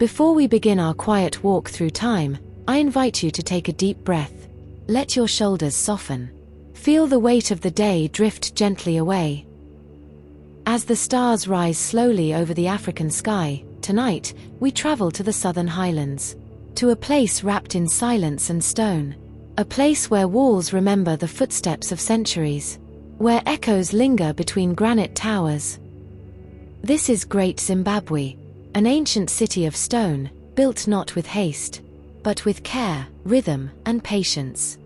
Before we begin our quiet walk through time, I invite you to take a deep breath. Let your shoulders soften. Feel the weight of the day drift gently away. As the stars rise slowly over the African sky, tonight, we travel to the southern highlands. To a place wrapped in silence and stone. A place where walls remember the footsteps of centuries. Where echoes linger between granite towers. This is Great Zimbabwe, an ancient city of stone, built not with haste, but with care, rhythm, and patience.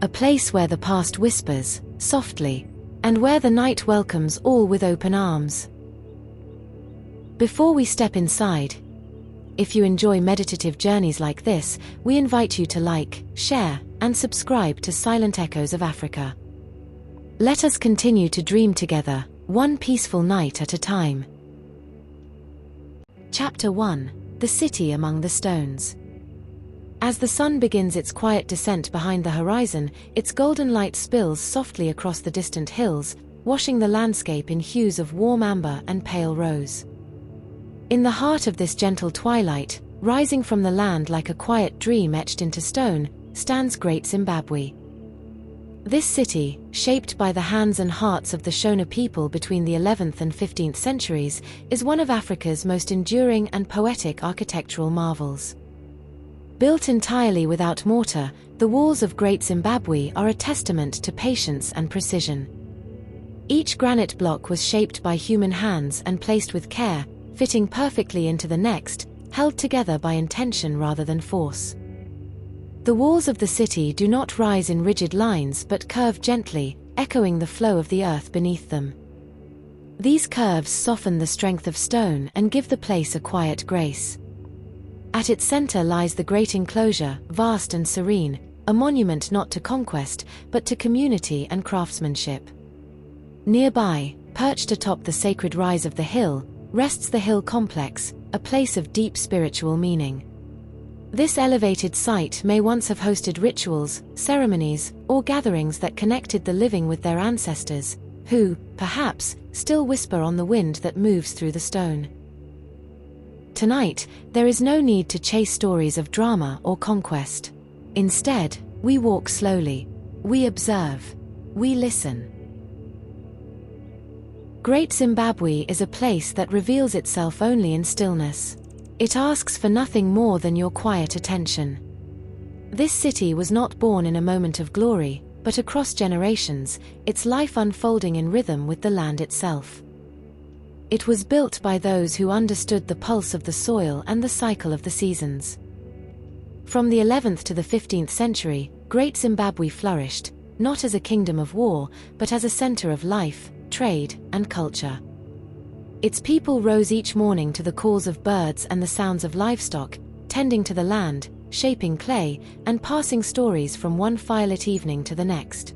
A place where the past whispers, softly, and where the night welcomes all with open arms. Before we step inside, if you enjoy meditative journeys like this, we invite you to like, share, and subscribe to Silent Echoes of Africa. Let us continue to dream together, one peaceful night at a time. Chapter 1: The City Among the Stones. As the sun begins its quiet descent behind the horizon, its golden light spills softly across the distant hills, washing the landscape in hues of warm amber and pale rose. In the heart of this gentle twilight, rising from the land like a quiet dream etched into stone, stands Great Zimbabwe. This city, shaped by the hands and hearts of the Shona people between the 11th and 15th centuries, is one of Africa's most enduring and poetic architectural marvels. Built entirely without mortar, the walls of Great Zimbabwe are a testament to patience and precision. Each granite block was shaped by human hands and placed with care, fitting perfectly into the next, held together by intention rather than force. The walls of the city do not rise in rigid lines but curve gently, echoing the flow of the earth beneath them. These curves soften the strength of stone and give the place a quiet grace. At its center lies the great enclosure, vast and serene, a monument not to conquest, but to community and craftsmanship. Nearby, perched atop the sacred rise of the hill, rests the hill complex, a place of deep spiritual meaning. This elevated site may once have hosted rituals, ceremonies, or gatherings that connected the living with their ancestors, who, perhaps, still whisper on the wind that moves through the stone. Tonight, there is no need to chase stories of drama or conquest. Instead, we walk slowly. We observe. We listen. Great Zimbabwe is a place that reveals itself only in stillness. It asks for nothing more than your quiet attention. This city was not born in a moment of glory, but across generations, its life unfolding in rhythm with the land itself. It was built by those who understood the pulse of the soil and the cycle of the seasons. From the 11th to the 15th century, Great Zimbabwe flourished, not as a kingdom of war, but as a center of life, trade, and culture. Its people rose each morning to the calls of birds and the sounds of livestock, tending to the land, shaping clay, and passing stories from one firelit evening to the next.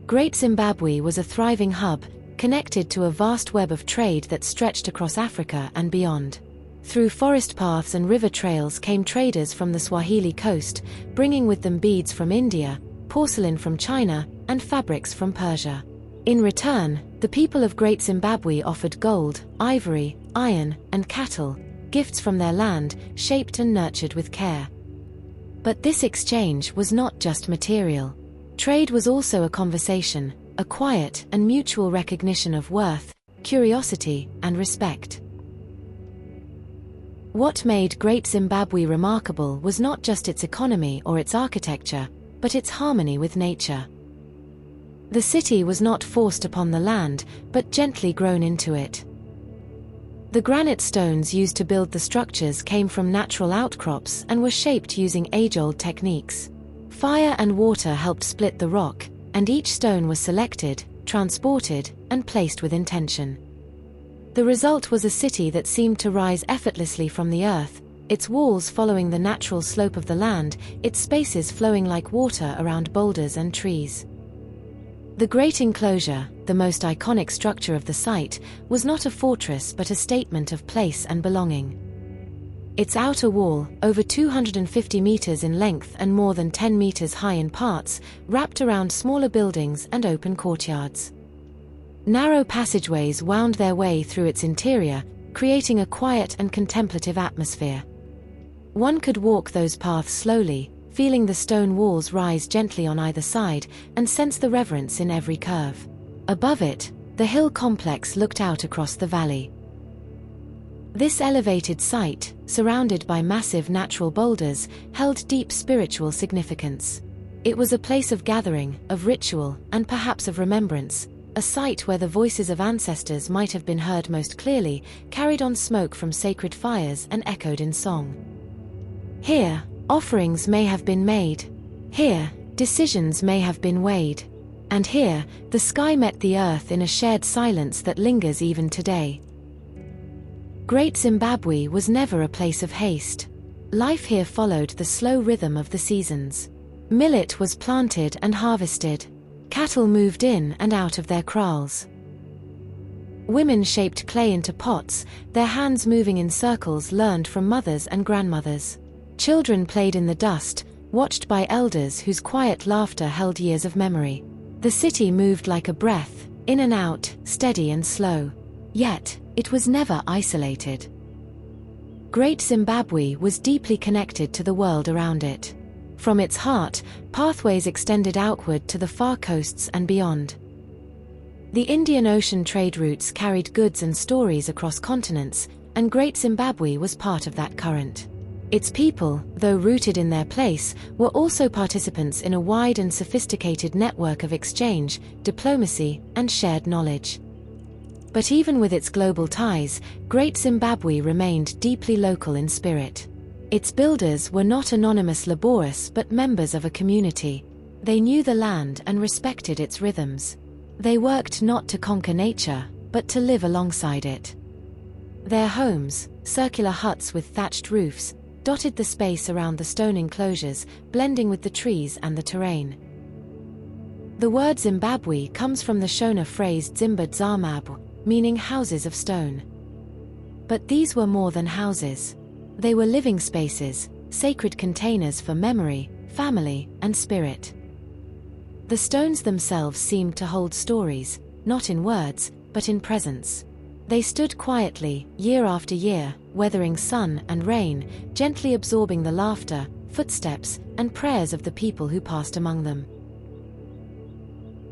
Great Zimbabwe was a thriving hub, connected to a vast web of trade that stretched across Africa and beyond. Through forest paths and river trails came traders from the Swahili coast, bringing with them beads from India, porcelain from China, and fabrics from Persia. In return, the people of Great Zimbabwe offered gold, ivory, iron, and cattle, gifts from their land, shaped and nurtured with care. But this exchange was not just material. Trade was also a conversation, a quiet and mutual recognition of worth, curiosity, and respect. What made Great Zimbabwe remarkable was not just its economy or its architecture, but its harmony with nature. The city was not forced upon the land, but gently grown into it. The granite stones used to build the structures came from natural outcrops and were shaped using age-old techniques. Fire and water helped split the rock, and each stone was selected, transported, and placed with intention. The result was a city that seemed to rise effortlessly from the earth, its walls following the natural slope of the land, its spaces flowing like water around boulders and trees. The great enclosure, the most iconic structure of the site, was not a fortress but a statement of place and belonging. Its outer wall, over 250 meters in length and more than 10 meters high in parts, wrapped around smaller buildings and open courtyards. Narrow passageways wound their way through its interior, creating a quiet and contemplative atmosphere. One could walk those paths slowly, feeling the stone walls rise gently on either side, and sense the reverence in every curve. Above it, the hill complex looked out across the valley. This elevated site, surrounded by massive natural boulders, held deep spiritual significance. It was a place of gathering, of ritual, and perhaps of remembrance, a site where the voices of ancestors might have been heard most clearly, carried on smoke from sacred fires and echoed in song. Here, offerings may have been made. Here, decisions may have been weighed. And here, the sky met the earth in a shared silence that lingers even today. Great Zimbabwe was never a place of haste. Life here followed the slow rhythm of the seasons. Millet was planted and harvested. Cattle moved in and out of their kraals. Women shaped clay into pots, their hands moving in circles learned from mothers and grandmothers. Children played in the dust, watched by elders whose quiet laughter held years of memory. The city moved like a breath, in and out, steady and slow. Yet, it was never isolated. Great Zimbabwe was deeply connected to the world around it. From its heart, pathways extended outward to the far coasts and beyond. The Indian Ocean trade routes carried goods and stories across continents, and Great Zimbabwe was part of that current. Its people, though rooted in their place, were also participants in a wide and sophisticated network of exchange, diplomacy, and shared knowledge. But even with its global ties, Great Zimbabwe remained deeply local in spirit. Its builders were not anonymous laborers but members of a community. They knew the land and respected its rhythms. They worked not to conquer nature, but to live alongside it. Their homes, circular huts with thatched roofs, dotted the space around the stone enclosures, blending with the trees and the terrain. The word Zimbabwe comes from the Shona phrase Zimba Dzamab, meaning houses of stone. But these were more than houses. They were living spaces, sacred containers for memory, family, and spirit. The stones themselves seemed to hold stories, not in words, but in presence. They stood quietly, year after year, weathering sun and rain, gently absorbing the laughter, footsteps, and prayers of the people who passed among them.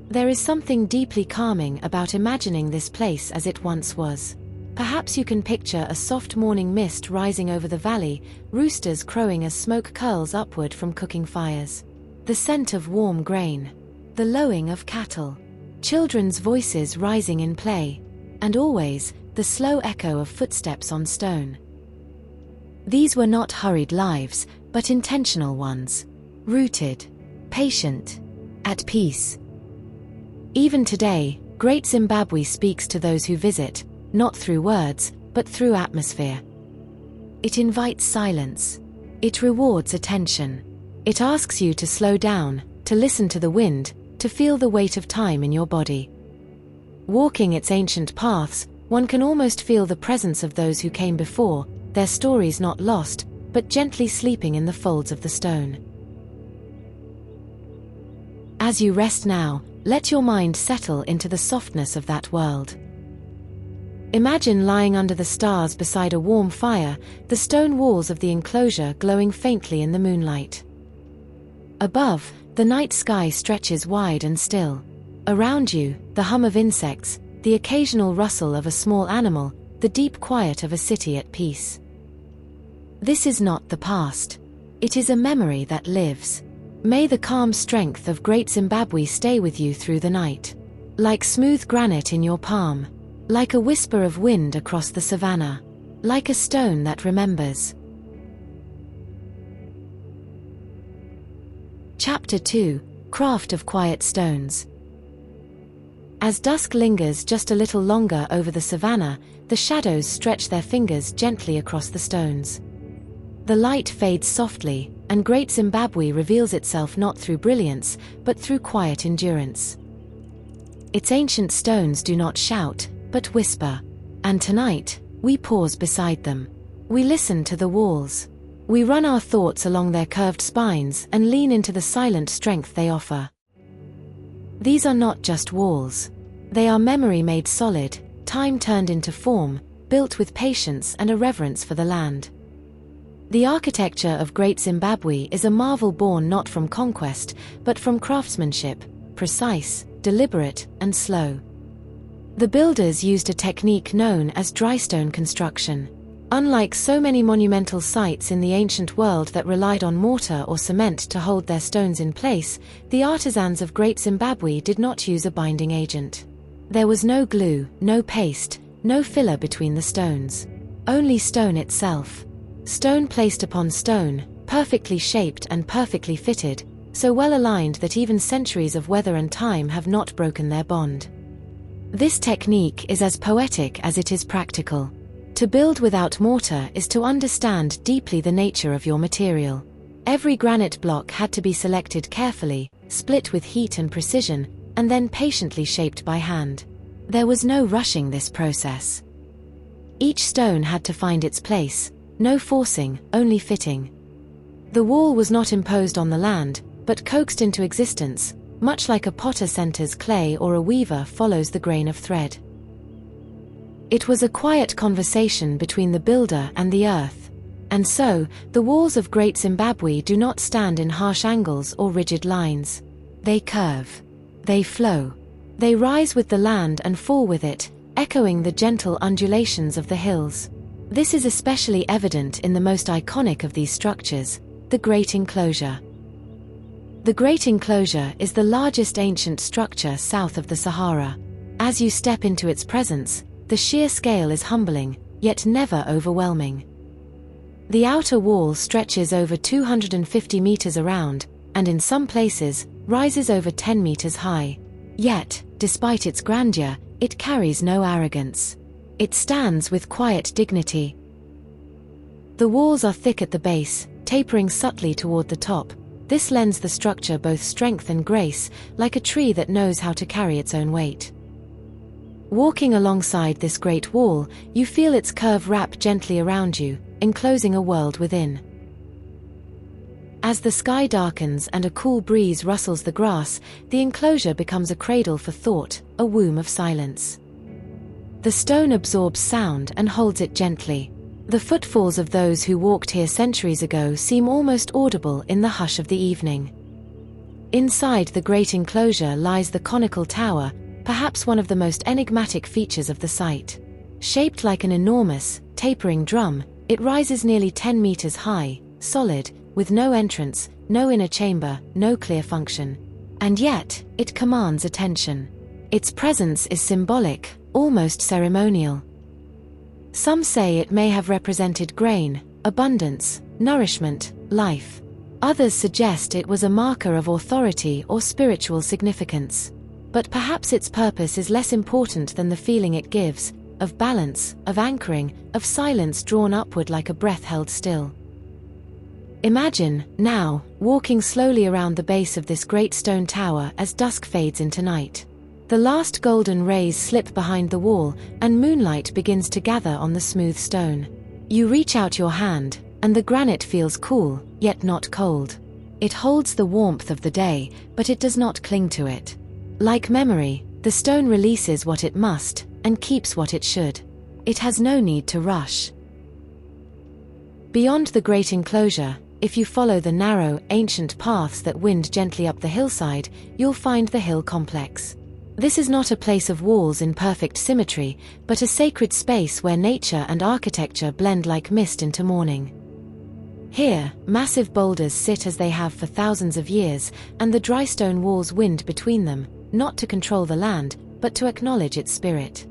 There is something deeply calming about imagining this place as it once was. Perhaps you can picture a soft morning mist rising over the valley, roosters crowing as smoke curls upward from cooking fires. The scent of warm grain. The lowing of cattle. Children's voices rising in play. And always, the slow echo of footsteps on stone. These were not hurried lives, but intentional ones. Rooted. Patient. At peace. Even today, Great Zimbabwe speaks to those who visit, not through words, but through atmosphere. It invites silence. It rewards attention. It asks you to slow down, to listen to the wind, to feel the weight of time in your body. Walking its ancient paths, one can almost feel the presence of those who came before, their stories not lost, but gently sleeping in the folds of the stone. As you rest now, let your mind settle into the softness of that world. Imagine lying under the stars beside a warm fire, the stone walls of the enclosure glowing faintly in the moonlight. Above, the night sky stretches wide and still. Around you, the hum of insects, the occasional rustle of a small animal, the deep quiet of a city at peace. This is not the past. It is a memory that lives. May the calm strength of Great Zimbabwe stay with you through the night. Like smooth granite in your palm. Like a whisper of wind across the savannah. Like a stone that remembers. Chapter 2: Craft of Quiet Stones. As dusk lingers just a little longer over the savannah, the shadows stretch their fingers gently across the stones. The light fades softly, and Great Zimbabwe reveals itself not through brilliance, but through quiet endurance. Its ancient stones do not shout, but whisper. And tonight, we pause beside them. We listen to the walls. We run our thoughts along their curved spines and lean into the silent strength they offer. These are not just walls. They are memory made solid, time turned into form, built with patience and a reverence for the land. The architecture of Great Zimbabwe is a marvel born not from conquest, but from craftsmanship, precise, deliberate, and slow. The builders used a technique known as drystone construction. Unlike so many monumental sites in the ancient world that relied on mortar or cement to hold their stones in place, the artisans of Great Zimbabwe did not use a binding agent. There was no glue, no paste, no filler between the stones. Only stone itself. Stone placed upon stone, perfectly shaped and perfectly fitted, so well aligned that even centuries of weather and time have not broken their bond. This technique is as poetic as it is practical. To build without mortar is to understand deeply the nature of your material. Every granite block had to be selected carefully, split with heat and precision, and then patiently shaped by hand. There was no rushing this process. Each stone had to find its place. No forcing, only fitting. The wall was not imposed on the land, but coaxed into existence, much like a potter centers clay or a weaver follows the grain of thread. It was a quiet conversation between the builder and the earth. And so, the walls of Great Zimbabwe do not stand in harsh angles or rigid lines. They curve. They flow. They rise with the land and fall with it, echoing the gentle undulations of the hills. This is especially evident in the most iconic of these structures, the Great Enclosure. The Great Enclosure is the largest ancient structure south of the Sahara. As you step into its presence, the sheer scale is humbling, yet never overwhelming. The outer wall stretches over 250 meters around, and in some places, rises over 10 meters high. Yet, despite its grandeur, it carries no arrogance. It stands with quiet dignity. The walls are thick at the base, tapering subtly toward the top. This lends the structure both strength and grace, like a tree that knows how to carry its own weight. Walking alongside this great wall, you feel its curve wrap gently around you, enclosing a world within. As the sky darkens and a cool breeze rustles the grass, the enclosure becomes a cradle for thought, a womb of silence. The stone absorbs sound and holds it gently. The footfalls of those who walked here centuries ago seem almost audible in the hush of the evening. Inside the great enclosure lies the conical tower, perhaps one of the most enigmatic features of the site. Shaped like an enormous, tapering drum, it rises nearly 10 meters high, solid, with no entrance, no inner chamber, no clear function. And yet, it commands attention. Its presence is symbolic, almost ceremonial. Some say it may have represented grain, abundance, nourishment, life. Others suggest it was a marker of authority or spiritual significance. But perhaps its purpose is less important than the feeling it gives, of balance, of anchoring, of silence drawn upward like a breath held still. Imagine, now, walking slowly around the base of this great stone tower as dusk fades into night. The last golden rays slip behind the wall, and moonlight begins to gather on the smooth stone. You reach out your hand, and the granite feels cool, yet not cold. It holds the warmth of the day, but it does not cling to it. Like memory, the stone releases what it must, and keeps what it should. It has no need to rush. Beyond the great enclosure, if you follow the narrow, ancient paths that wind gently up the hillside, you'll find the hill complex. This is not a place of walls in perfect symmetry, but a sacred space where nature and architecture blend like mist into morning. Here, massive boulders sit as they have for thousands of years, and the dry stone walls wind between them, not to control the land, but to acknowledge its spirit.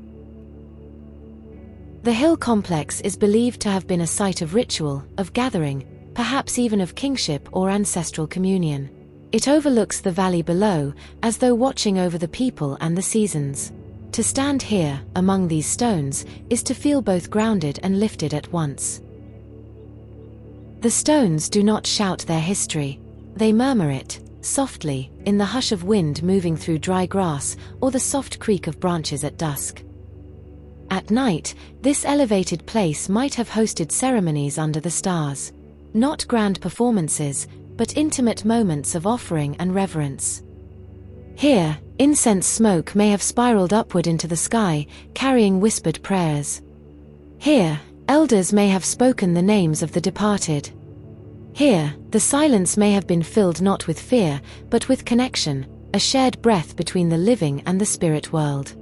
The hill complex is believed to have been a site of ritual, of gathering, perhaps even of kingship or ancestral communion. It overlooks the valley below, as though watching over the people and the seasons. To stand here, among these stones, is to feel both grounded and lifted at once. The stones do not shout their history. They murmur it, softly, in the hush of wind moving through dry grass, or the soft creak of branches at dusk. At night, this elevated place might have hosted ceremonies under the stars. Not grand performances, but intimate moments of offering and reverence. Here, incense smoke may have spiraled upward into the sky, carrying whispered prayers. Here, elders may have spoken the names of the departed. Here, the silence may have been filled not with fear, but with connection, a shared breath between the living and the spirit world.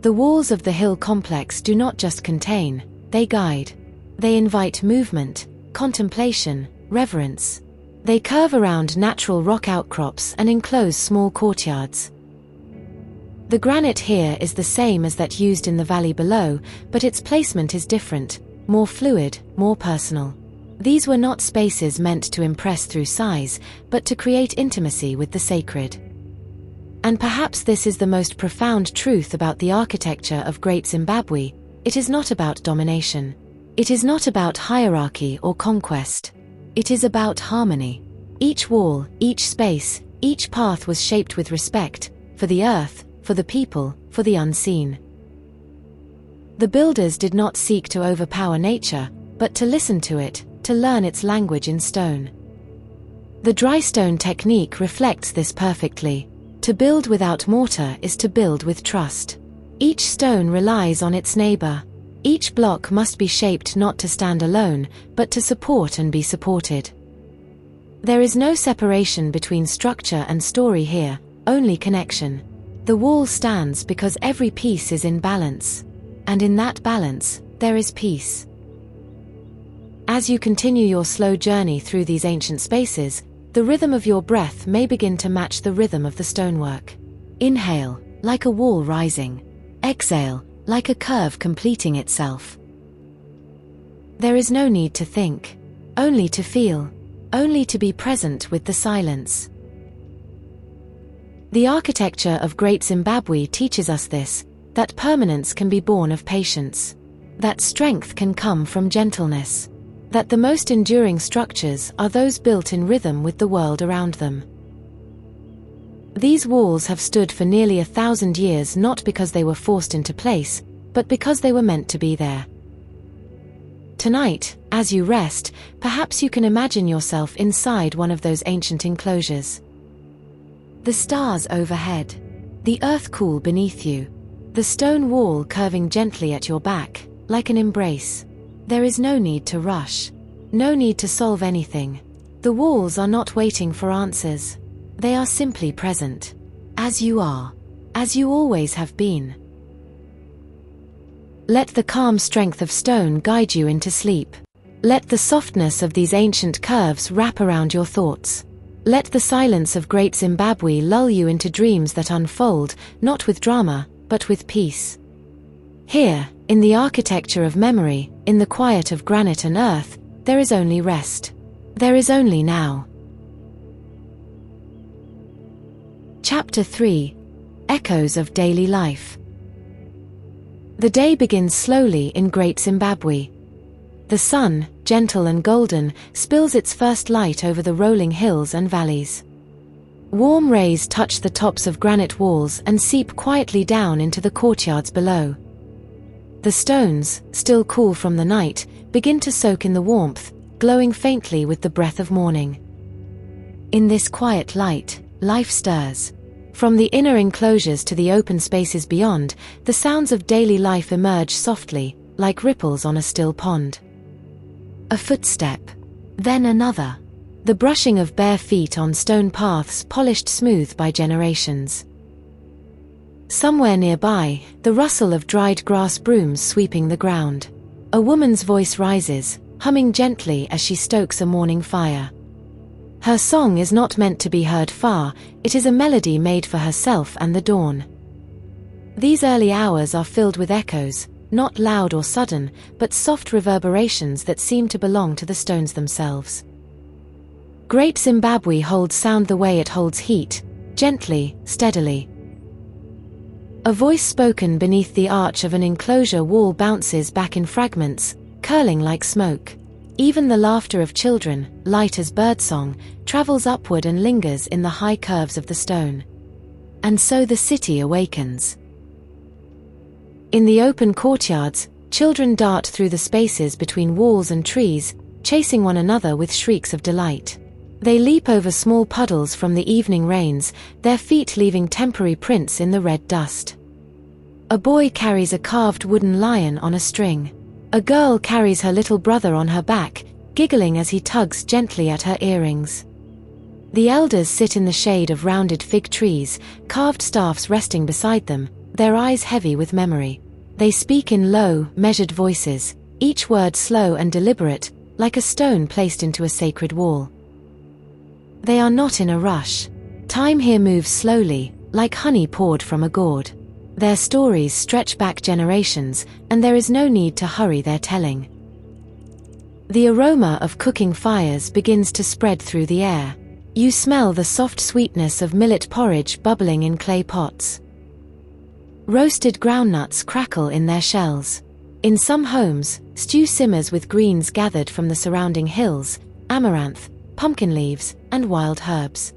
The walls of the hill complex do not just contain, they guide. They invite movement, contemplation, reverence. They curve around natural rock outcrops and enclose small courtyards. The granite here is the same as that used in the valley below, but its placement is different, more fluid, more personal. These were not spaces meant to impress through size, but to create intimacy with the sacred. And perhaps this is the most profound truth about the architecture of Great Zimbabwe: it is not about domination. It is not about hierarchy or conquest. It is about harmony. Each wall, each space, each path was shaped with respect, for the earth, for the people, for the unseen. The builders did not seek to overpower nature, but to listen to it, to learn its language in stone. The dry stone technique reflects this perfectly. To build without mortar is to build with trust. Each stone relies on its neighbor. Each block must be shaped not to stand alone, but to support and be supported. There is no separation between structure and story here, only connection. The wall stands because every piece is in balance. And in that balance, there is peace. As you continue your slow journey through these ancient spaces, the rhythm of your breath may begin to match the rhythm of the stonework. Inhale, like a wall rising. Exhale, like a curve completing itself. There is no need to think, only to feel, only to be present with the silence. The architecture of Great Zimbabwe teaches us this, that permanence can be born of patience, that strength can come from gentleness, that the most enduring structures are those built in rhythm with the world around them. These walls have stood for nearly 1,000 years not because they were forced into place, but because they were meant to be there. Tonight, as you rest, perhaps you can imagine yourself inside one of those ancient enclosures. The stars overhead, the earth cool beneath you, the stone wall curving gently at your back, like an embrace. There is no need to rush, no need to solve anything. The walls are not waiting for answers. They are simply present, as you are, as you always have been. Let the calm strength of stone guide you into sleep. Let the softness of these ancient curves wrap around your thoughts. Let the silence of Great Zimbabwe lull you into dreams that unfold, not with drama, but with peace. Here, in the architecture of memory, in the quiet of granite and earth, there is only rest. There is only now. Chapter 3: Echoes of Daily Life. The day begins slowly in Great Zimbabwe. The sun, gentle and golden, spills its first light over the rolling hills and valleys. Warm rays touch the tops of granite walls and seep quietly down into the courtyards below. The stones, still cool from the night, begin to soak in the warmth, glowing faintly with the breath of morning. In this quiet light, life stirs. From the inner enclosures to the open spaces beyond, the sounds of daily life emerge softly, like ripples on a still pond. A footstep, then another. The brushing of bare feet on stone paths polished smooth by generations. Somewhere nearby, the rustle of dried grass brooms sweeping the ground. A woman's voice rises, humming gently as she stokes a morning fire. Her song is not meant to be heard far, it is a melody made for herself and the dawn. These early hours are filled with echoes, not loud or sudden, but soft reverberations that seem to belong to the stones themselves. Great Zimbabwe holds sound the way it holds heat, gently, steadily. A voice spoken beneath the arch of an enclosure wall bounces back in fragments, curling like smoke. Even the laughter of children, light as birdsong, travels upward and lingers in the high curves of the stone. And so the city awakens. In the open courtyards, children dart through the spaces between walls and trees, chasing one another with shrieks of delight. They leap over small puddles from the evening rains, their feet leaving temporary prints in the red dust. A boy carries a carved wooden lion on a string. A girl carries her little brother on her back, giggling as he tugs gently at her earrings. The elders sit in the shade of rounded fig trees, carved staffs resting beside them, their eyes heavy with memory. They speak in low, measured voices, each word slow and deliberate, like a stone placed into a sacred wall. They are not in a rush. Time here moves slowly, like honey poured from a gourd. Their stories stretch back generations, and there is no need to hurry their telling. The aroma of cooking fires begins to spread through the air. You smell the soft sweetness of millet porridge bubbling in clay pots. Roasted groundnuts crackle in their shells. In some homes, stew simmers with greens gathered from the surrounding hills, amaranth, pumpkin leaves, and wild herbs.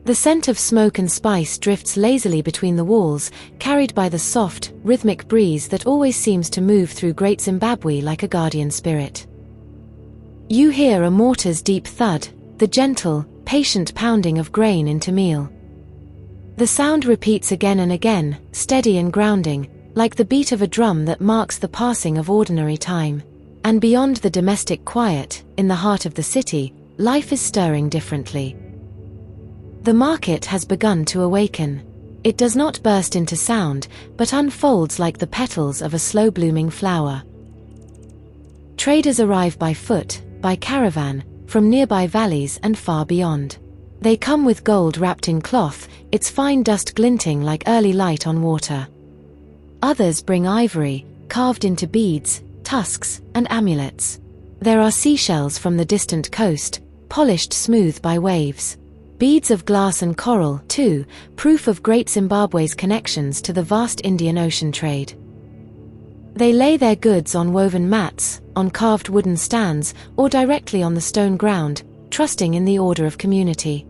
The scent of smoke and spice drifts lazily between the walls, carried by the soft, rhythmic breeze that always seems to move through Great Zimbabwe like a guardian spirit. You hear a mortar's deep thud, the gentle, patient pounding of grain into meal. The sound repeats again and again, steady and grounding, like the beat of a drum that marks the passing of ordinary time. And beyond the domestic quiet, in the heart of the city, life is stirring differently. The market has begun to awaken. It does not burst into sound, but unfolds like the petals of a slow-blooming flower. Traders arrive by foot, by caravan, from nearby valleys and far beyond. They come with gold wrapped in cloth, its fine dust glinting like early light on water. Others bring ivory, carved into beads, tusks, and amulets. There are seashells from the distant coast, polished smooth by waves. Beads of glass and coral, too, proof of Great Zimbabwe's connections to the vast Indian Ocean trade. They lay their goods on woven mats, on carved wooden stands, or directly on the stone ground, trusting in the order of community.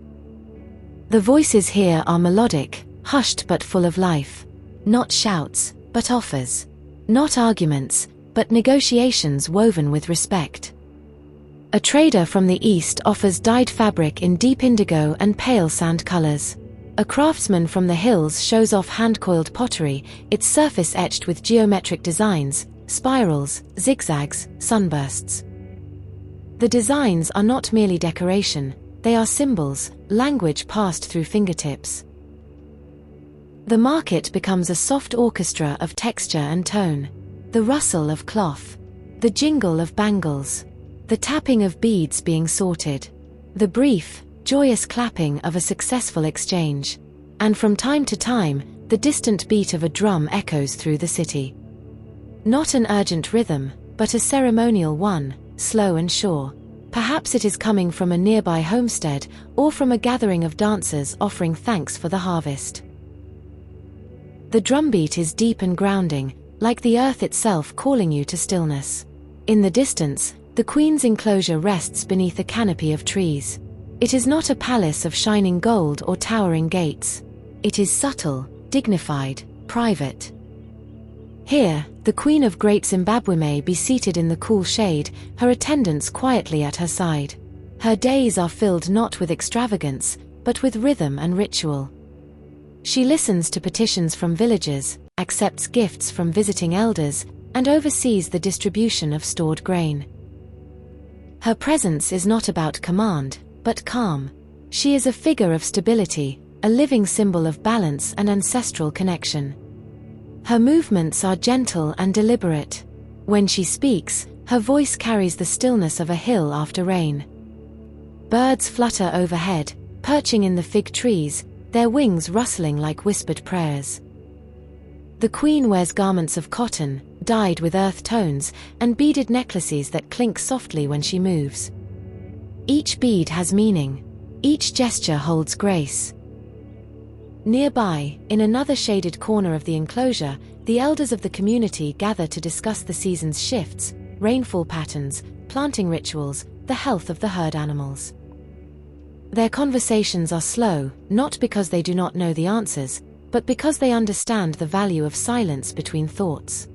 The voices here are melodic, hushed but full of life. Not shouts, but offers. Not arguments, but negotiations woven with respect. A trader from the east offers dyed fabric in deep indigo and pale sand colors. A craftsman from the hills shows off hand-coiled pottery, its surface etched with geometric designs, spirals, zigzags, sunbursts. The designs are not merely decoration, they are symbols, language passed through fingertips. The market becomes a soft orchestra of texture and tone. The rustle of cloth, the jingle of bangles, the tapping of beads being sorted, the brief, joyous clapping of a successful exchange. And from time to time, the distant beat of a drum echoes through the city. Not an urgent rhythm, but a ceremonial one, slow and sure. Perhaps it is coming from a nearby homestead, or from a gathering of dancers offering thanks for the harvest. The drumbeat is deep and grounding, like the earth itself calling you to stillness. In the distance, the Queen's enclosure rests beneath a canopy of trees. It is not a palace of shining gold or towering gates. It is subtle, dignified, private. Here, the Queen of Great Zimbabwe may be seated in the cool shade, her attendants quietly at her side. Her days are filled not with extravagance, but with rhythm and ritual. She listens to petitions from villagers, accepts gifts from visiting elders, and oversees the distribution of stored grain. Her presence is not about command, but calm. She is a figure of stability, a living symbol of balance and ancestral connection. Her movements are gentle and deliberate. When she speaks, her voice carries the stillness of a hill after rain. Birds flutter overhead, perching in the fig trees, their wings rustling like whispered prayers. The Queen wears garments of cotton, dyed with earth tones, and beaded necklaces that clink softly when she moves. Each bead has meaning. Each gesture holds grace. Nearby, in another shaded corner of the enclosure, the elders of the community gather to discuss the season's shifts, rainfall patterns, planting rituals, the health of the herd animals. Their conversations are slow, not because they do not know the answers, but because they understand the value of silence between thoughts.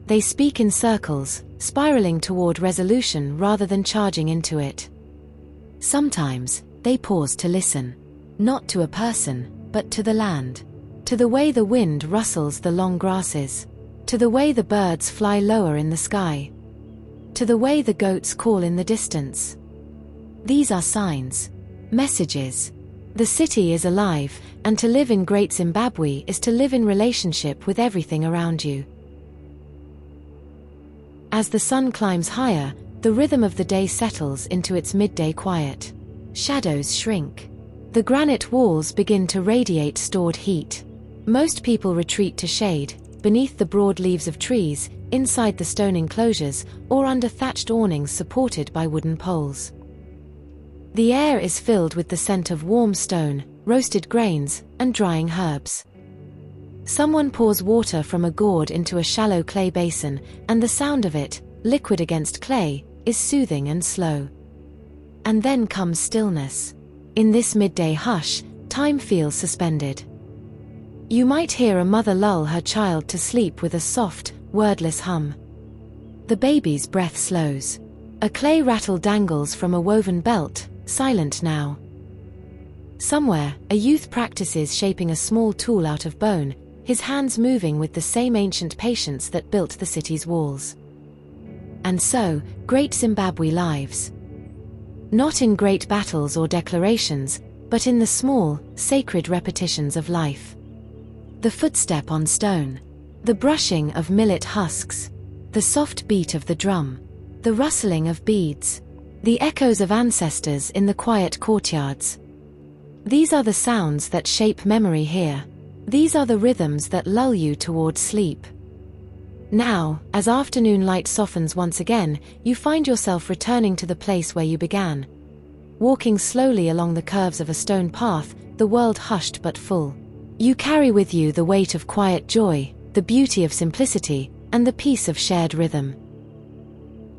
They speak in circles, spiraling toward resolution rather than charging into it. Sometimes, they pause to listen. Not to a person, but to the land. To the way the wind rustles the long grasses. to the way the birds fly lower in the sky, to the way the goats call in the distance. These are signs, messages. The city is alive, and to live in Great Zimbabwe is to live in relationship with everything around you. As the sun climbs higher, the rhythm of the day settles into its midday quiet. Shadows shrink. The granite walls begin to radiate stored heat. Most people retreat to shade, beneath the broad leaves of trees, inside the stone enclosures, or under thatched awnings supported by wooden poles. The air is filled with the scent of warm stone, roasted grains, and drying herbs. Someone pours water from a gourd into a shallow clay basin, and the sound of it, liquid against clay, is soothing and slow. And then comes stillness. In this midday hush, time feels suspended. You might hear a mother lull her child to sleep with a soft, wordless hum. The baby's breath slows. A clay rattle dangles from a woven belt, silent now. Somewhere, a youth practices shaping a small tool out of bone, his hands moving with the same ancient patience that built the city's walls. And so, Great Zimbabwe lives. Not in great battles or declarations, but in the small, sacred repetitions of life. The footstep on stone, the brushing of millet husks, the soft beat of the drum, the rustling of beads, the echoes of ancestors in the quiet courtyards. These are the sounds that shape memory here. These are the rhythms that lull you towards sleep. Now, as afternoon light softens once again, you find yourself returning to the place where you began. Walking slowly along the curves of a stone path, the world hushed but full. You carry with you the weight of quiet joy, the beauty of simplicity, and the peace of shared rhythm.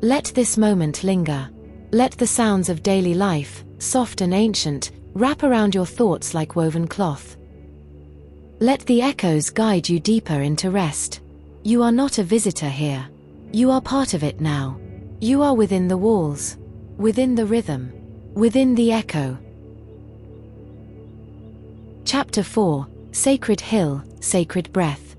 Let this moment linger. Let the sounds of daily life, soft and ancient, wrap around your thoughts like woven cloth. Let the echoes guide you deeper into rest. You are not a visitor here. You are part of it now. You are within the walls, within the rhythm, within the echo. Chapter 4: Sacred Hill, Sacred Breath.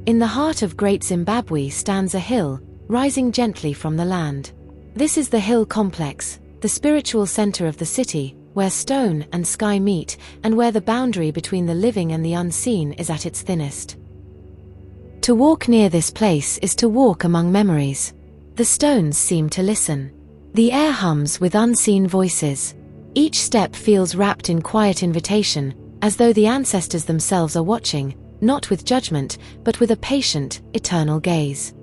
In the heart of Great Zimbabwe stands a hill, rising gently from the land. This is the hill complex, the spiritual center of the city, where stone and sky meet, and where the boundary between the living and the unseen is at its thinnest. To walk near this place is to walk among memories. The stones seem to listen. The air hums with unseen voices. Each step feels wrapped in quiet invitation, as though the ancestors themselves are watching, not with judgment, but with a patient, eternal gaze.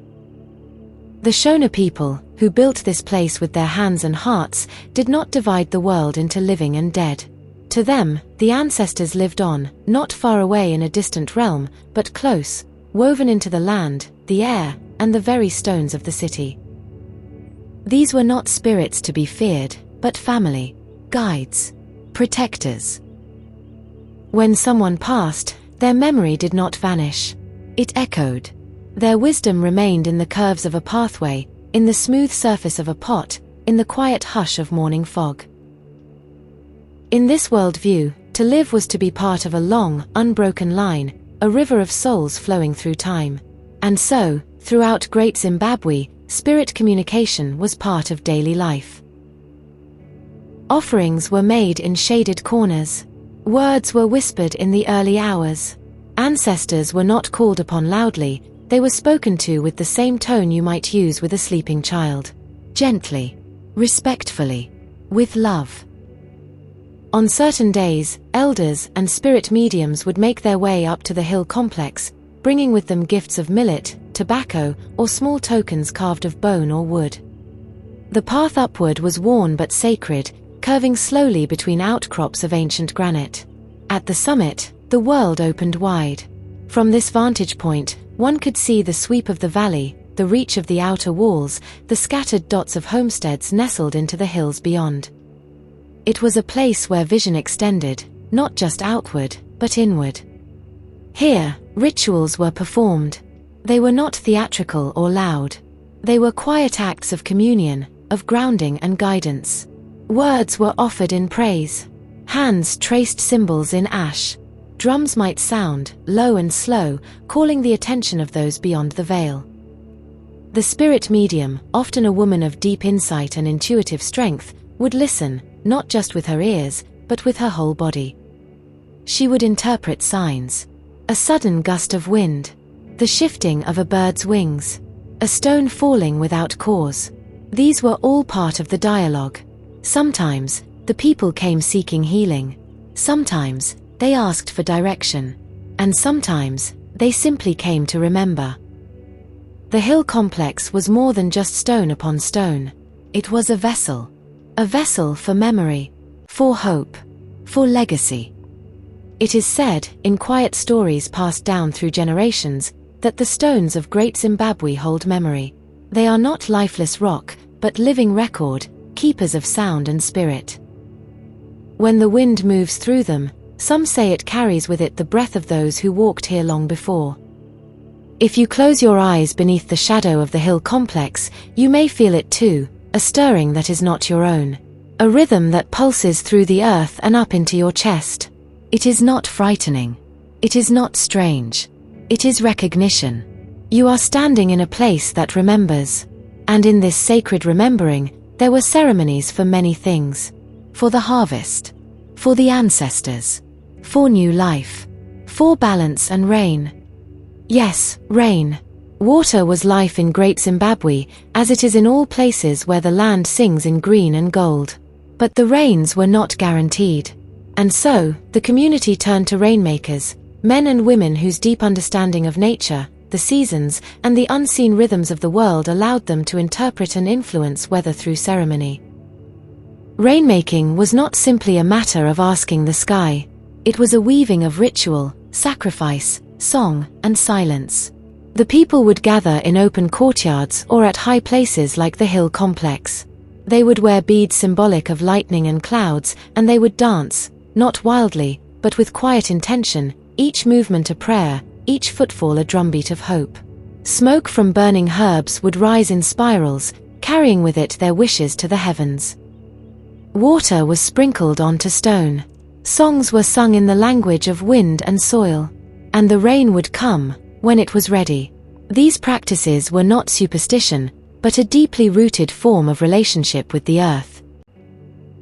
The Shona people, who built this place with their hands and hearts, did not divide the world into living and dead. To them, the ancestors lived on, not far away in a distant realm, but close, woven into the land, the air, and the very stones of the city. These were not spirits to be feared, but family, guides, protectors. When someone passed, their memory did not vanish. It echoed. Their wisdom remained in the curves of a pathway, in the smooth surface of a pot, in the quiet hush of morning fog. In this worldview, to live was to be part of a long, unbroken line, a river of souls flowing through time. And so, throughout Great Zimbabwe, spirit communication was part of daily life. Offerings were made in shaded corners. Words were whispered in the early hours. Ancestors were not called upon loudly, they were spoken to with the same tone you might use with a sleeping child. Gently, respectfully, with love. On certain days, elders and spirit mediums would make their way up to the hill complex, bringing with them gifts of millet, tobacco, or small tokens carved of bone or wood. The path upward was worn but sacred, curving slowly between outcrops of ancient granite. At the summit, the world opened wide. From this vantage point, one could see the sweep of the valley, the reach of the outer walls, the scattered dots of homesteads nestled into the hills beyond. It was a place where vision extended, not just outward, but inward. Here, rituals were performed. They were not theatrical or loud. They were quiet acts of communion, of grounding and guidance. Words were offered in praise. Hands traced symbols in ash. Drums might sound, low and slow, calling the attention of those beyond the veil. The spirit medium, often a woman of deep insight and intuitive strength, would listen, not just with her ears, but with her whole body. She would interpret signs. A sudden gust of wind. The shifting of a bird's wings. A stone falling without cause. These were all part of the dialogue. Sometimes, the people came seeking healing. Sometimes, they asked for direction. And sometimes, they simply came to remember. The hill complex was more than just stone upon stone. It was a vessel. A vessel for memory. For hope. For legacy. It is said, in quiet stories passed down through generations, that the stones of Great Zimbabwe hold memory. They are not lifeless rock, but living record, keepers of sound and spirit. When the wind moves through them, some say it carries with it the breath of those who walked here long before. If you close your eyes beneath the shadow of the hill complex, you may feel it too, a stirring that is not your own. A rhythm that pulses through the earth and up into your chest. It is not frightening. It is not strange. It is recognition. You are standing in a place that remembers. And in this sacred remembering, there were ceremonies for many things. For the harvest. For the ancestors. For new life. For balance and rain. Yes, rain. Water was life in Great Zimbabwe, as it is in all places where the land sings in green and gold. But the rains were not guaranteed. And so, the community turned to rainmakers, men and women whose deep understanding of nature, the seasons, and the unseen rhythms of the world allowed them to interpret and influence weather through ceremony. Rainmaking was not simply a matter of asking the sky. It was a weaving of ritual, sacrifice, song, and silence. The people would gather in open courtyards or at high places like the hill complex. They would wear beads symbolic of lightning and clouds, and they would dance, not wildly, but with quiet intention, each movement a prayer, each footfall a drumbeat of hope. Smoke from burning herbs would rise in spirals, carrying with it their wishes to the heavens. Water was sprinkled onto stone. Songs were sung in the language of wind and soil. And the rain would come, when it was ready. These practices were not superstition, but a deeply rooted form of relationship with the earth.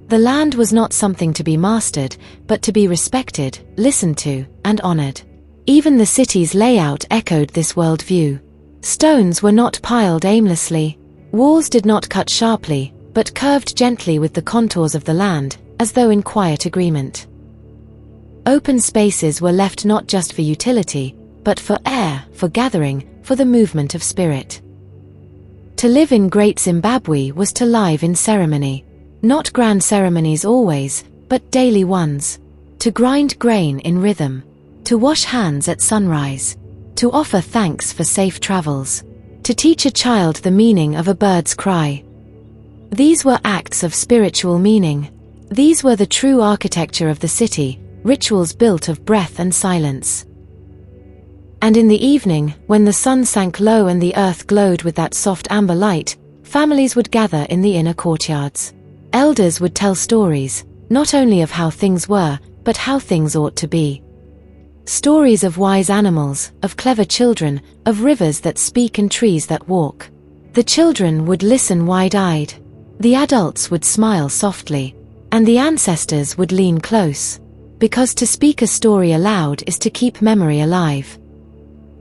The land was not something to be mastered, but to be respected, listened to, and honored. Even the city's layout echoed this worldview. Stones were not piled aimlessly. Walls did not cut sharply, but curved gently with the contours of the land, as though in quiet agreement. Open spaces were left not just for utility, but for air, for gathering, for the movement of spirit. To live in Great Zimbabwe was to live in ceremony. Not grand ceremonies always, but daily ones. To grind grain in rhythm. To wash hands at sunrise. To offer thanks for safe travels. To teach a child the meaning of a bird's cry. These were acts of spiritual meaning. These were the true architecture of the city, rituals built of breath and silence. And in the evening, when the sun sank low and the earth glowed with that soft amber light, families would gather in the inner courtyards. Elders would tell stories, not only of how things were, but how things ought to be. Stories of wise animals, of clever children, of rivers that speak and trees that walk. The children would listen wide-eyed. The adults would smile softly. And the ancestors would lean close. Because to speak a story aloud is to keep memory alive.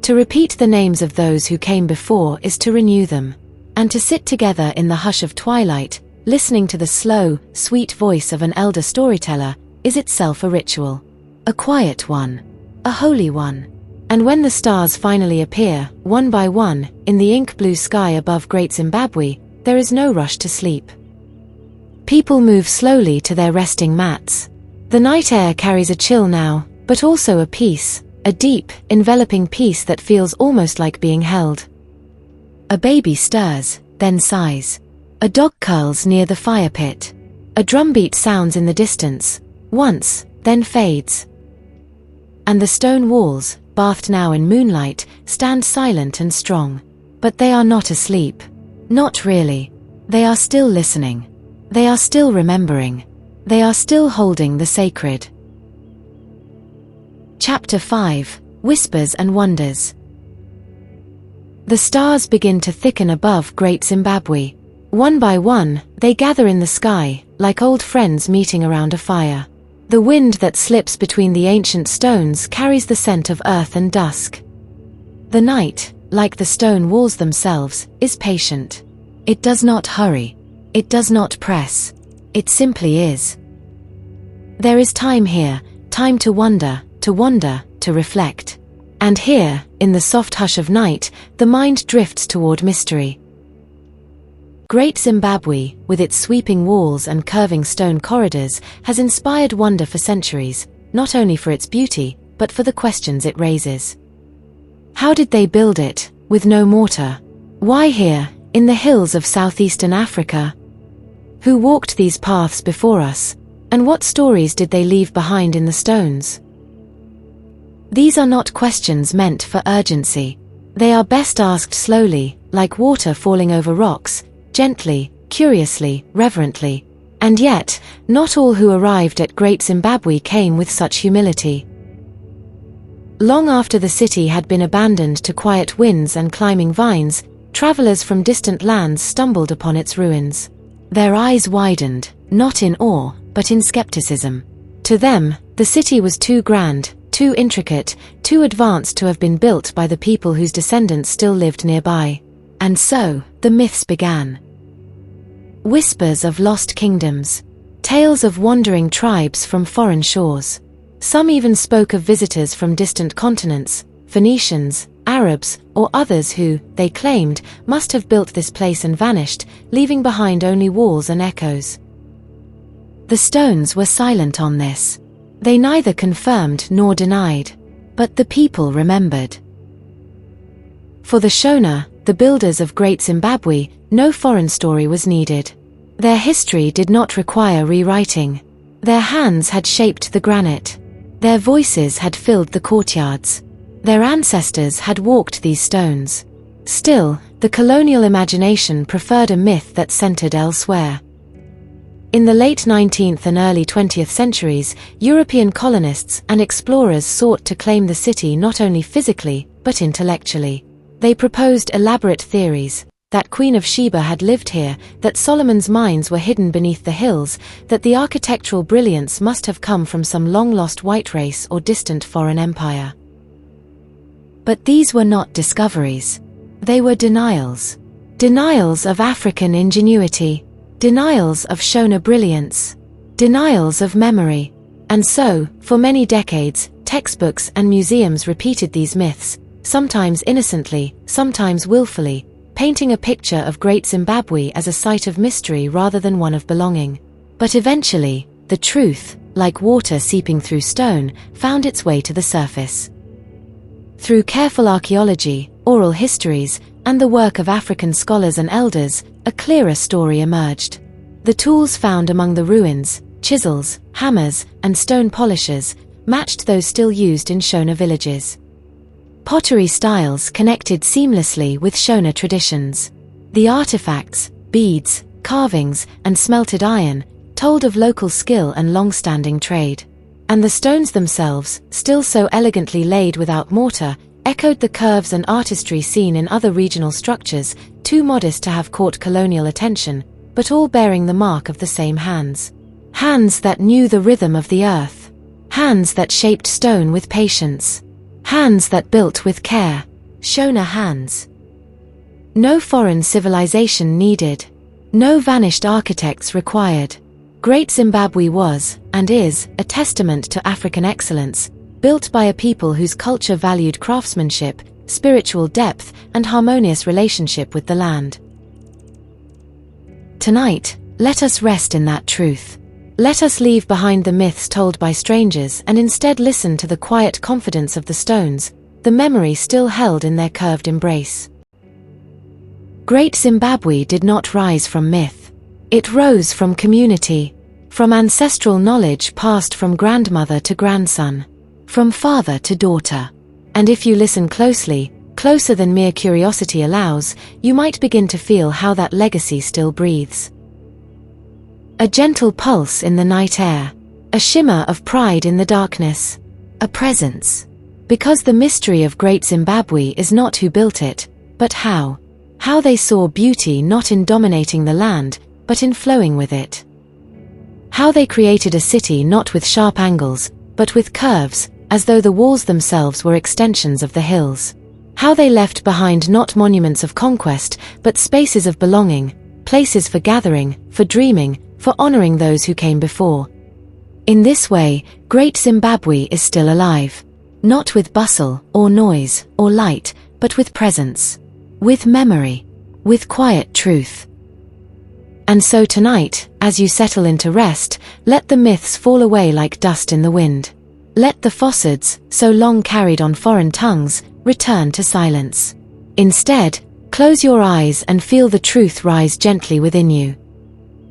To repeat the names of those who came before is to renew them. And to sit together in the hush of twilight, listening to the slow, sweet voice of an elder storyteller, is itself a ritual. A quiet one. A holy one. And when the stars finally appear, one by one, in the ink-blue sky above Great Zimbabwe, there is no rush to sleep. People move slowly to their resting mats. The night air carries a chill now, but also a peace, a deep, enveloping peace that feels almost like being held. A baby stirs, then sighs. A dog curls near the fire pit. A drumbeat sounds in the distance, once, then fades. And the stone walls, bathed now in moonlight, stand silent and strong. But they are not asleep. Not really. They are still listening. They are still remembering. They are still holding the sacred. Chapter 5: Whispers and Wonders. The stars begin to thicken above Great Zimbabwe. One by one, they gather in the sky, like old friends meeting around a fire. The wind that slips between the ancient stones carries the scent of earth and dusk. The night, like the stone walls themselves, is patient. It does not hurry. It does not press. It simply is. There is time here, time to wonder, to reflect. And here, in the soft hush of night, the mind drifts toward mystery. Great Zimbabwe, with its sweeping walls and curving stone corridors, has inspired wonder for centuries, not only for its beauty, but for the questions it raises. How did they build it, with no mortar? Why here, in the hills of southeastern Africa? Who walked these paths before us, and what stories did they leave behind in the stones? These are not questions meant for urgency. They are best asked slowly, like water falling over rocks, gently, curiously, reverently. And yet, not all who arrived at Great Zimbabwe came with such humility. Long after the city had been abandoned to quiet winds and climbing vines, travelers from distant lands stumbled upon its ruins. Their eyes widened, not in awe, but in skepticism. To them, the city was too grand, too intricate, too advanced to have been built by the people whose descendants still lived nearby. And so, the myths began. Whispers of lost kingdoms. Tales of wandering tribes from foreign shores. Some even spoke of visitors from distant continents, Phoenicians, Arabs, or others who, they claimed, must have built this place and vanished, leaving behind only walls and echoes. The stones were silent on this. They neither confirmed nor denied. But the people remembered. For the Shona, the builders of Great Zimbabwe, no foreign story was needed. Their history did not require rewriting. Their hands had shaped the granite. Their voices had filled the courtyards. Their ancestors had walked these stones. Still, the colonial imagination preferred a myth that centered elsewhere. In the late 19th and early 20th centuries, European colonists and explorers sought to claim the city not only physically, but intellectually. They proposed elaborate theories, that Queen of Sheba had lived here, that Solomon's mines were hidden beneath the hills, that the architectural brilliance must have come from some long-lost white race or distant foreign empire. But these were not discoveries. They were denials. Denials of African ingenuity. Denials of Shona brilliance. Denials of memory. And so, for many decades, textbooks and museums repeated these myths, sometimes innocently, sometimes willfully, painting a picture of Great Zimbabwe as a site of mystery rather than one of belonging. But eventually, the truth, like water seeping through stone, found its way to the surface. Through careful archaeology, oral histories, and the work of African scholars and elders, a clearer story emerged. The tools found among the ruins, chisels, hammers, and stone polishers, matched those still used in Shona villages. Pottery styles connected seamlessly with Shona traditions. The artifacts, beads, carvings, and smelted iron told of local skill and long-standing trade. And the stones themselves, still so elegantly laid without mortar, echoed the curves and artistry seen in other regional structures, too modest to have caught colonial attention, but all bearing the mark of the same hands. Hands that knew the rhythm of the earth. Hands that shaped stone with patience. Hands that built with care. Shona hands. No foreign civilization needed. No vanished architects required. Great Zimbabwe was, and is, a testament to African excellence, built by a people whose culture valued craftsmanship, spiritual depth, and harmonious relationship with the land. Tonight, let us rest in that truth. Let us leave behind the myths told by strangers and instead listen to the quiet confidence of the stones, the memory still held in their curved embrace. Great Zimbabwe did not rise from myth. It rose from community, from ancestral knowledge passed from grandmother to grandson, from father to daughter. And if you listen closely, closer than mere curiosity allows, you might begin to feel how that legacy still breathes. A gentle pulse in the night air, a shimmer of pride in the darkness, a presence. Because the mystery of Great Zimbabwe is not who built it, but how. How they saw beauty not in dominating the land, but in flowing with it. How they created a city not with sharp angles, but with curves, as though the walls themselves were extensions of the hills. How they left behind not monuments of conquest, but spaces of belonging, places for gathering, for dreaming, for honoring those who came before. In this way, Great Zimbabwe is still alive. Not with bustle, or noise, or light, but with presence. With memory. With quiet truth. And so tonight, as you settle into rest, let the myths fall away like dust in the wind. Let the falsehoods, so long carried on foreign tongues, return to silence. Instead, close your eyes and feel the truth rise gently within you.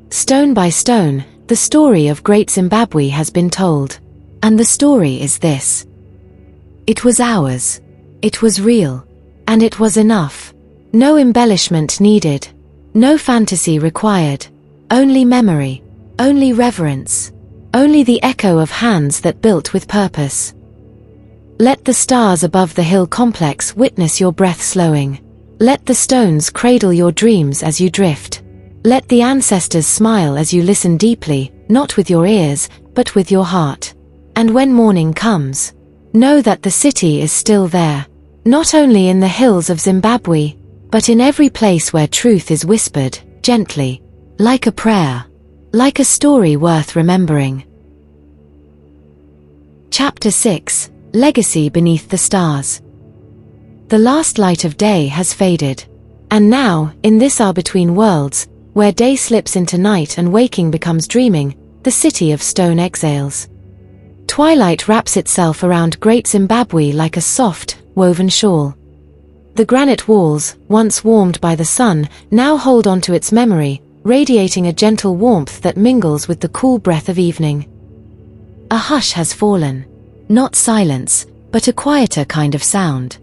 Stone by stone, the story of Great Zimbabwe has been told. And the story is this. It was ours. It was real. And it was enough. No embellishment needed. No fantasy required. Only memory. Only reverence. Only the echo of hands that built with purpose. Let the stars above the hill complex witness your breath slowing. Let the stones cradle your dreams as you drift. Let the ancestors smile as you listen deeply, not with your ears, but with your heart. And when morning comes, know that the city is still there. Not only in the hills of Zimbabwe, but in every place where truth is whispered, gently, like a prayer, like a story worth remembering. Chapter 6: Legacy Beneath the Stars. The last light of day has faded. And now, in this between worlds, where day slips into night and waking becomes dreaming, the city of stone exhales. Twilight wraps itself around Great Zimbabwe like a soft, woven shawl. The granite walls, once warmed by the sun, now hold on to its memory, radiating a gentle warmth that mingles with the cool breath of evening. A hush has fallen. Not silence, but a quieter kind of sound.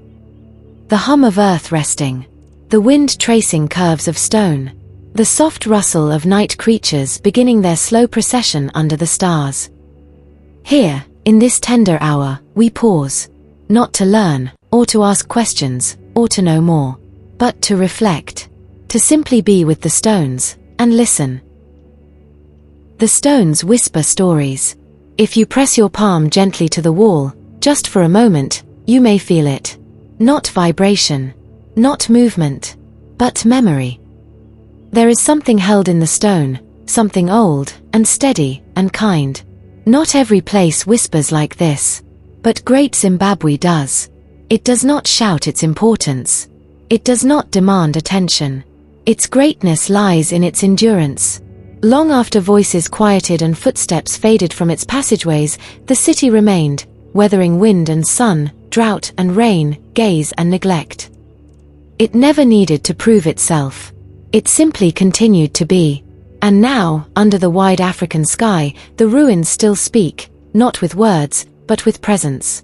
The hum of earth resting. The wind tracing curves of stone. The soft rustle of night creatures beginning their slow procession under the stars. Here, in this tender hour, we pause. Not to learn, or to ask questions, or to know more, but to reflect. To simply be with the stones, and listen. The stones whisper stories. If you press your palm gently to the wall, just for a moment, you may feel it. Not vibration. Not movement. But memory. There is something held in the stone, something old, and steady, and kind. Not every place whispers like this. But Great Zimbabwe does. It does not shout its importance. It does not demand attention. Its greatness lies in its endurance. Long after voices quieted and footsteps faded from its passageways, the city remained, weathering wind and sun, drought and rain, gaze and neglect. It never needed to prove itself. It simply continued to be. And now, under the wide African sky, the ruins still speak, not with words, but with presence.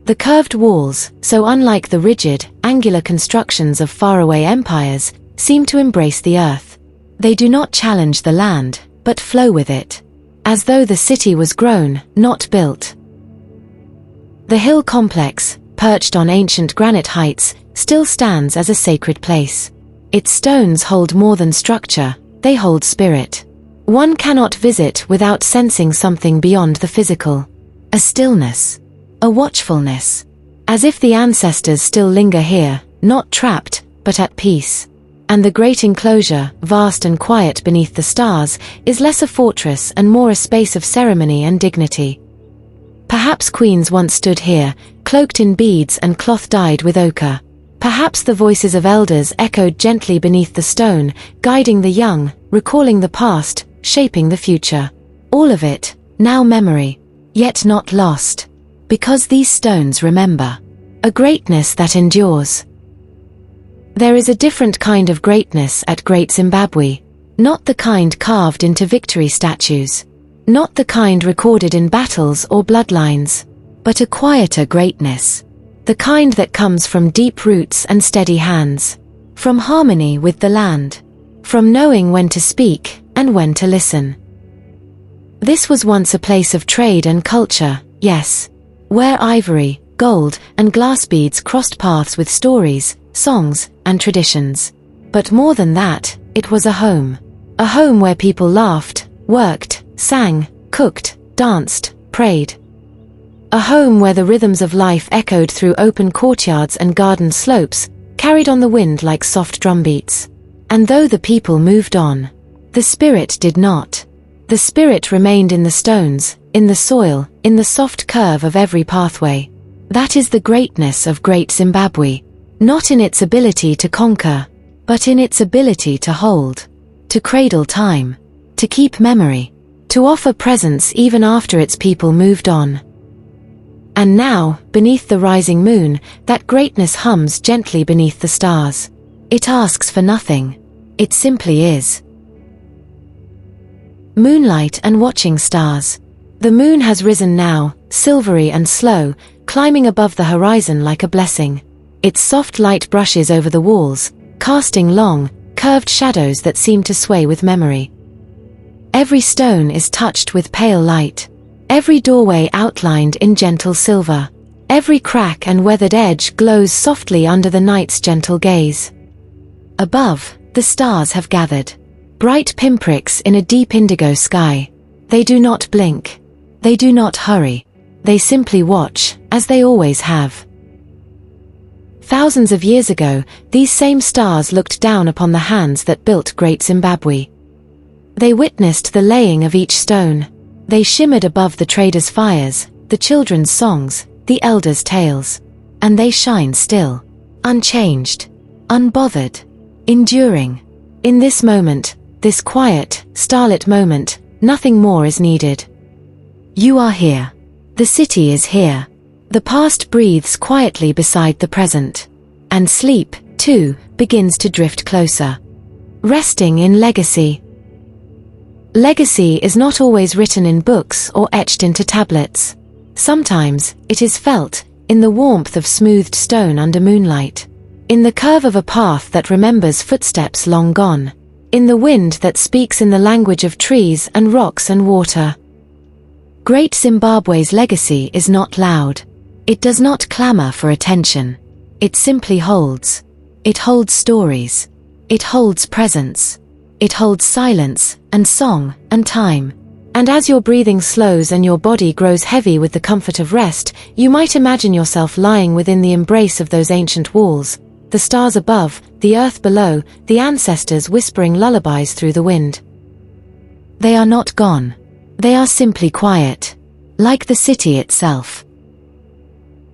The curved walls, so unlike the rigid, angular constructions of faraway empires, seem to embrace the earth. They do not challenge the land, but flow with it. As though the city was grown, not built. The hill complex, perched on ancient granite heights, still stands as a sacred place. Its stones hold more than structure, they hold spirit. One cannot visit without sensing something beyond the physical. A stillness. A watchfulness. As if the ancestors still linger here, not trapped, but at peace. And the great enclosure, vast and quiet beneath the stars, is less a fortress and more a space of ceremony and dignity. Perhaps queens once stood here, cloaked in beads and cloth dyed with ochre. Perhaps the voices of elders echoed gently beneath the stone, guiding the young, recalling the past, shaping the future. All of it, now memory, yet not lost. Because these stones remember. A greatness that endures. There is a different kind of greatness at Great Zimbabwe. Not the kind carved into victory statues. Not the kind recorded in battles or bloodlines. But a quieter greatness. The kind that comes from deep roots and steady hands. From harmony with the land. From knowing when to speak and when to listen. This was once a place of trade and culture, yes. where ivory, gold, and glass beads crossed paths with stories, songs, and traditions. But more than that, it was a home. A home where people laughed, worked, sang, cooked, danced, prayed. A home where the rhythms of life echoed through open courtyards and garden slopes, carried on the wind like soft drumbeats. And though the people moved on, the spirit did not. The spirit remained in the stones, in the soil, in the soft curve of every pathway. That is the greatness of Great Zimbabwe, not in its ability to conquer, but in its ability to hold, to cradle time, to keep memory, to offer presence even after its people moved on. And now, beneath the rising moon, that greatness hums gently beneath the stars. It asks for nothing. It simply is. Moonlight and watching stars. The moon has risen now, silvery and slow, climbing above the horizon like a blessing. Its soft light brushes over the walls, casting long, curved shadows that seem to sway with memory. Every stone is touched with pale light. Every doorway outlined in gentle silver. Every crack and weathered edge glows softly under the night's gentle gaze. Above, the stars have gathered. Bright pinpricks in a deep indigo sky. They do not blink. They do not hurry. They simply watch, as they always have. Thousands of years ago, these same stars looked down upon the hands that built Great Zimbabwe. They witnessed the laying of each stone. They shimmered above the traders' fires, the children's songs, the elders' tales. And they shine still, unchanged, unbothered, enduring. In this moment, this quiet, starlit moment, nothing more is needed. You are here. The city is here. The past breathes quietly beside the present. And sleep, too, begins to drift closer. Resting in legacy. Legacy is not always written in books or etched into tablets. Sometimes, it is felt, in the warmth of smoothed stone under moonlight. In the curve of a path that remembers footsteps long gone. In the wind that speaks in the language of trees and rocks and water. Great Zimbabwe's legacy is not loud. It does not clamor for attention. It simply holds. It holds stories. It holds presence. It holds silence, and song, and time. And as your breathing slows and your body grows heavy with the comfort of rest, you might imagine yourself lying within the embrace of those ancient walls, the stars above, the earth below, the ancestors whispering lullabies through the wind. They are not gone. They are simply quiet, like the city itself.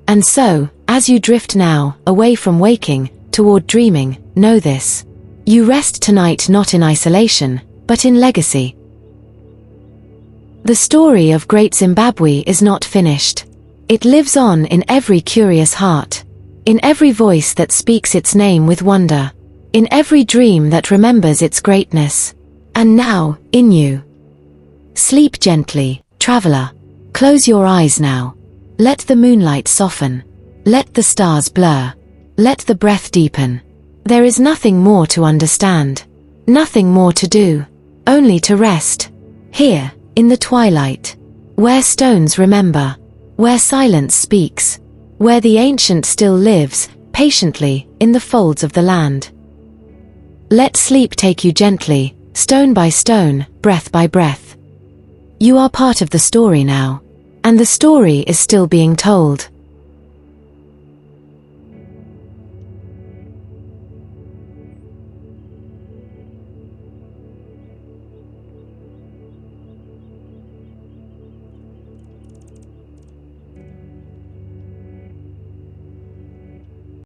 And so, as you drift now, away from waking, toward dreaming, know this. You rest tonight not in isolation, but in legacy. The story of Great Zimbabwe is not finished. It lives on in every curious heart, in every voice that speaks its name with wonder, in every dream that remembers its greatness. And now, in you. Sleep gently, traveler. Close your eyes now. Let the moonlight soften. Let the stars blur. Let the breath deepen. There is nothing more to understand. Nothing more to do. Only to rest. Here, in the twilight. Where stones remember. Where silence speaks. Where the ancient still lives, patiently, in the folds of the land. Let sleep take you gently, stone by stone, breath by breath. You are part of the story now. And the story is still being told.